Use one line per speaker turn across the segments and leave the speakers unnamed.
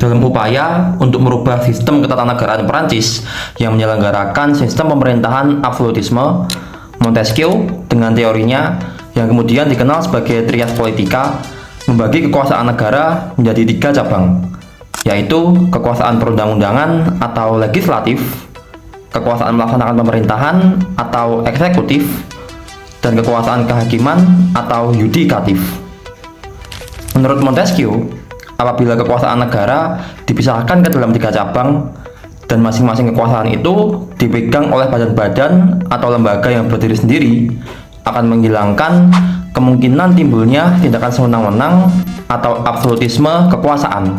dalam upaya untuk merubah sistem ketatanegaraan Perancis yang menyelenggarakan sistem pemerintahan absolutisme. Montesquieu dengan teorinya yang kemudian dikenal sebagai trias politika membagi kekuasaan negara menjadi 3 cabang, yaitu kekuasaan perundang-undangan atau legislatif, kekuasaan melaksanakan pemerintahan atau eksekutif, dan kekuasaan kehakiman atau yudikatif. Menurut Montesquieu, apabila kekuasaan negara dipisahkan ke dalam 3 cabang dan masing-masing kekuasaan itu dipegang oleh badan-badan atau lembaga yang berdiri sendiri, akan menghilangkan kemungkinan timbulnya tindakan sewenang-wenang atau absolutisme kekuasaan.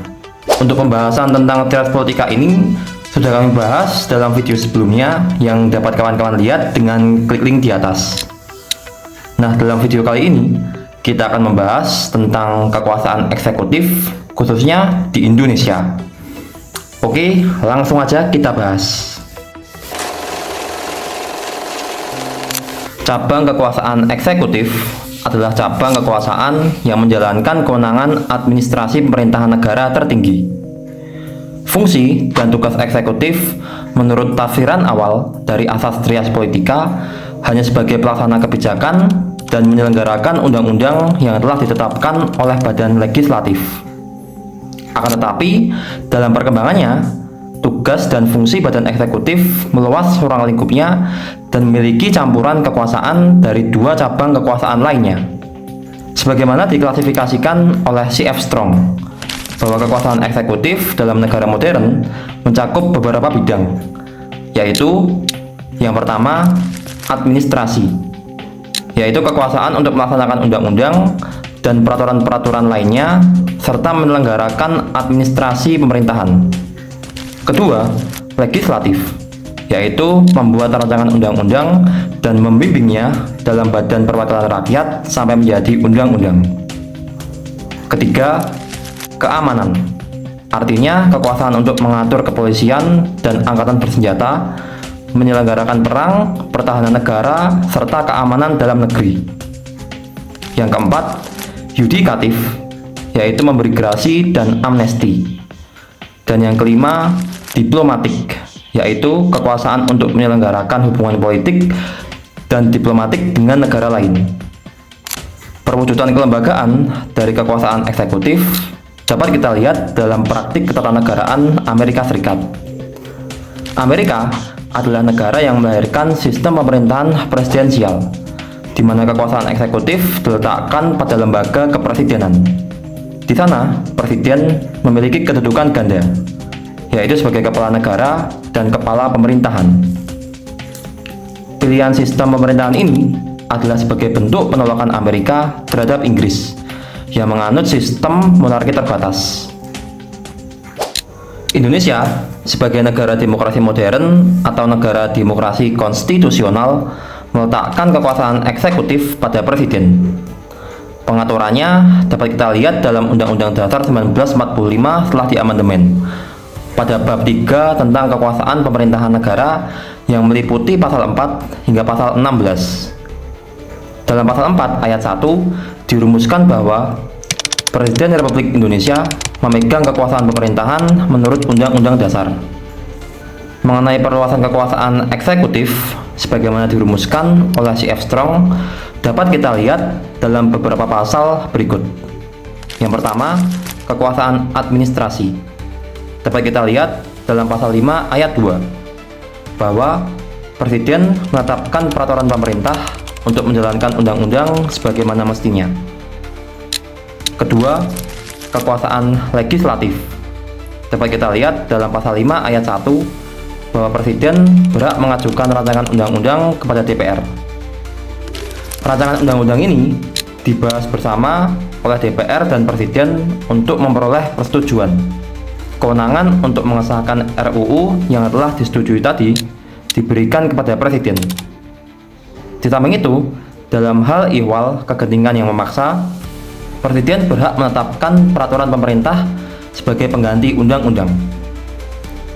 Untuk pembahasan tentang trias politika ini sudah kami bahas dalam video sebelumnya yang dapat kawan-kawan lihat dengan klik link di atas. Nah, dalam video kali ini kita akan membahas tentang kekuasaan eksekutif khususnya di Indonesia. Oke, langsung aja kita bahas. Cabang kekuasaan eksekutif adalah cabang kekuasaan yang menjalankan kewenangan administrasi pemerintahan negara tertinggi. Fungsi dan tugas eksekutif menurut tafsiran awal dari asas trias politika hanya sebagai pelaksana kebijakan dan menyelenggarakan undang-undang yang telah ditetapkan oleh badan legislatif. Akan tetapi, dalam perkembangannya, tugas dan fungsi badan eksekutif meluas ruang lingkupnya dan memiliki campuran kekuasaan dari 2 cabang kekuasaan lainnya. Sebagaimana diklasifikasikan oleh C.F. Strong, bahwa kekuasaan eksekutif dalam negara modern mencakup beberapa bidang, yaitu yang pertama, administrasi, yaitu kekuasaan untuk melaksanakan undang-undang dan peraturan-peraturan lainnya serta menyelenggarakan administrasi pemerintahan. Kedua, legislatif, yaitu membuat rancangan undang-undang dan membimbingnya dalam badan perwakilan rakyat sampai menjadi undang-undang. Ketiga, keamanan, artinya kekuasaan untuk mengatur kepolisian dan angkatan bersenjata, menyelenggarakan perang, pertahanan negara, serta keamanan dalam negeri. Yang keempat, yudikatif, yaitu memberi gerasi dan amnesti. Dan yang kelima, diplomatik, yaitu kekuasaan untuk menyelenggarakan hubungan politik dan diplomatik dengan negara lain. Perwujudan kelembagaan dari kekuasaan eksekutif dapat kita lihat dalam praktik ketatanegaraan Amerika Serikat. Amerika adalah negara yang melahirkan sistem pemerintahan presidensial, di mana kekuasaan eksekutif diletakkan pada lembaga kepresidenan. Di sana, presiden memiliki kedudukan ganda, yaitu sebagai kepala negara dan kepala pemerintahan. Pilihan sistem pemerintahan ini adalah sebagai bentuk penolakan Amerika terhadap Inggris yang menganut sistem monarki terbatas. Indonesia sebagai negara demokrasi modern atau negara demokrasi konstitusional meletakkan kekuasaan eksekutif pada presiden. Pengaturannya dapat kita lihat dalam Undang-Undang Dasar 1945 setelah diamandemen pada bab 3 tentang kekuasaan pemerintahan negara yang meliputi pasal 4 hingga pasal 16. Dalam pasal 4 ayat 1 dirumuskan bahwa Presiden Republik Indonesia memegang kekuasaan pemerintahan menurut Undang-Undang Dasar. Mengenai perluasan kekuasaan eksekutif sebagaimana dirumuskan oleh C.F. Strong dapat kita lihat dalam beberapa pasal berikut. Yang pertama, kekuasaan administrasi. Dapat kita lihat dalam pasal 5 ayat 2 bahwa Presiden menetapkan peraturan pemerintah untuk menjalankan undang-undang sebagaimana mestinya. Kedua, kekuasaan legislatif. Dapat kita lihat dalam pasal 5 ayat 1 bahwa Presiden berhak mengajukan rancangan undang-undang kepada DPR. Rancangan undang-undang ini dibahas bersama oleh DPR dan Presiden untuk memperoleh persetujuan. Kewenangan untuk mengesahkan RUU yang telah disetujui tadi diberikan kepada Presiden. Di samping itu, dalam hal ihwal kegentingan yang memaksa, Presiden berhak menetapkan peraturan pemerintah sebagai pengganti undang-undang.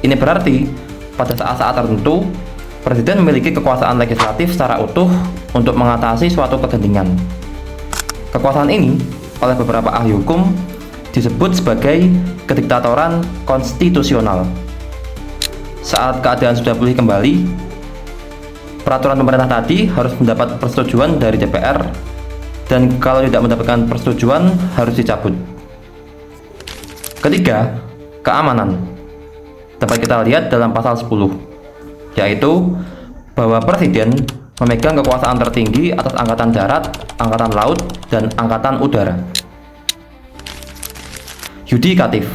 Ini berarti pada saat-saat tertentu, Presiden memiliki kekuasaan legislatif secara utuh untuk mengatasi suatu kegentingan. Kekuasaan ini oleh beberapa ahli hukum disebut sebagai kediktatoran konstitusional. Saat keadaan sudah pulih kembali, peraturan pemerintah tadi harus mendapat persetujuan dari DPR, dan kalau tidak mendapatkan persetujuan harus dicabut. Ketiga, keamanan. Dapat kita lihat dalam pasal 10, yaitu bahwa Presiden memegang kekuasaan tertinggi atas Angkatan Darat, Angkatan Laut, dan Angkatan Udara. Yudikatif.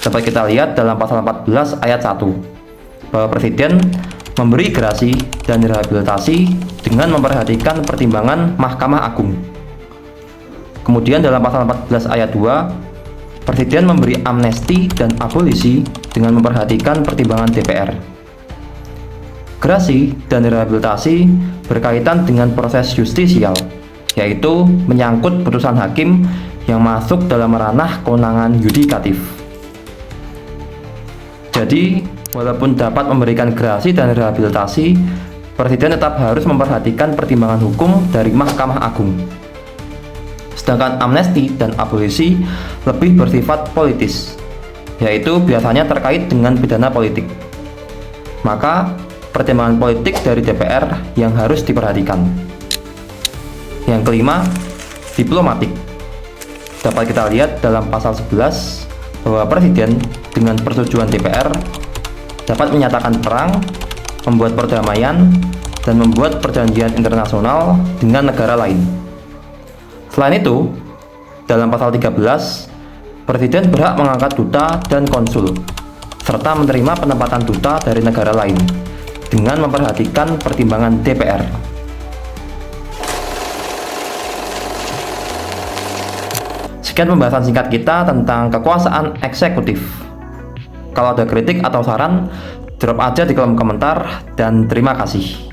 Dapat kita lihat dalam pasal 14 ayat 1, bahwa Presiden memberi gerasi dan rehabilitasi dengan memperhatikan pertimbangan Mahkamah Agung. Kemudian dalam pasal 14 ayat 2, Presiden memberi amnesti dan abolisi dengan memperhatikan pertimbangan DPR. Gerasi dan rehabilitasi berkaitan dengan proses justisial, yaitu menyangkut putusan hakim yang masuk dalam ranah kewenangan yudikatif. Jadi, walaupun dapat memberikan gerasi dan rehabilitasi, Presiden tetap harus memperhatikan pertimbangan hukum dari Mahkamah Agung. Sedangkan amnesti dan abolisi lebih bersifat politis, yaitu biasanya terkait dengan pidana politik. Maka, pertimbangan politik dari DPR yang harus diperhatikan. Yang kelima, diplomatik. Dapat kita lihat dalam pasal 11 bahwa Presiden dengan persetujuan DPR dapat menyatakan perang, membuat perdamaian, dan membuat perjanjian internasional dengan negara lain. Selain itu, dalam pasal 13, Presiden berhak mengangkat duta dan konsul, serta menerima penempatan duta dari negara lain, dengan memperhatikan pertimbangan DPR. Sekian pembahasan singkat kita tentang kekuasaan eksekutif. Kalau ada kritik atau saran, drop aja di kolom komentar, dan terima kasih.